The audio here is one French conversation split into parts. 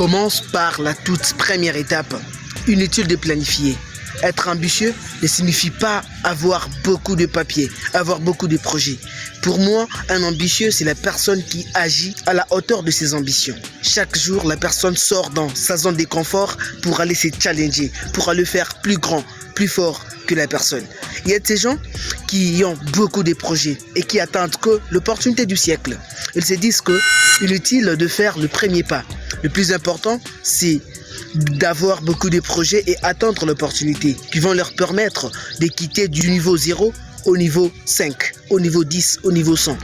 Commence par la toute première étape. Inutile de planifier. Être ambitieux ne signifie pas avoir beaucoup de papiers, avoir beaucoup de projets. Pour moi, un ambitieux, c'est la personne qui agit à la hauteur de ses ambitions. Chaque jour, la personne sort dans sa zone de confort pour aller se challenger, pour aller faire plus grand, plus fort que la personne. Il y a de ces gens qui ont beaucoup de projets et qui attendent que l'opportunité du siècle. Ils se disent que inutile de faire le premier pas. Le plus important, c'est d'avoir beaucoup de projets et attendre l'opportunité qui vont leur permettre de quitter du niveau 0 au niveau 5, au niveau 10, au niveau 100.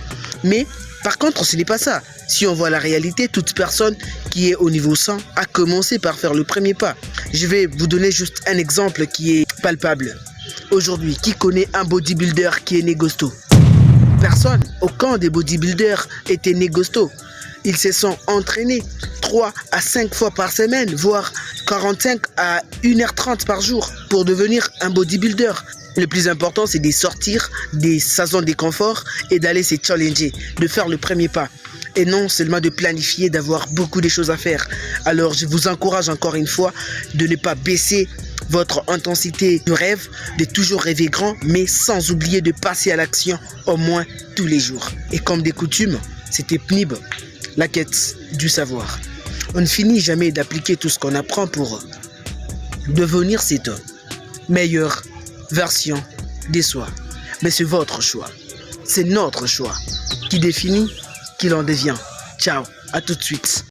Mais par contre, ce n'est pas ça. Si on voit la réalité, toute personne qui est au niveau 100 a commencé par faire le premier pas. Je vais vous donner juste un exemple qui est palpable. Aujourd'hui, qui connaît un bodybuilder qui est négosto? Personne. Aucun des bodybuilders était négosto. Ils se sont entraînés 3 à 5 fois par semaine, voire 45 à 1h30 par jour pour devenir un bodybuilder. Le plus important, c'est de sortir de sa zone de confort et d'aller se challenger, de faire le premier pas. Et non seulement de planifier, d'avoir beaucoup de choses à faire. Alors, je vous encourage encore une fois de ne pas baisser votre intensité de rêve, de toujours rêver grand, mais sans oublier de passer à l'action au moins tous les jours. Et comme de coutume, c'était PNIB, la quête du savoir. On ne finit jamais d'appliquer tout ce qu'on apprend pour devenir cette meilleure version de soi. Mais c'est votre choix. C'est notre choix qui définit qui l'on devient. Ciao, à tout de suite.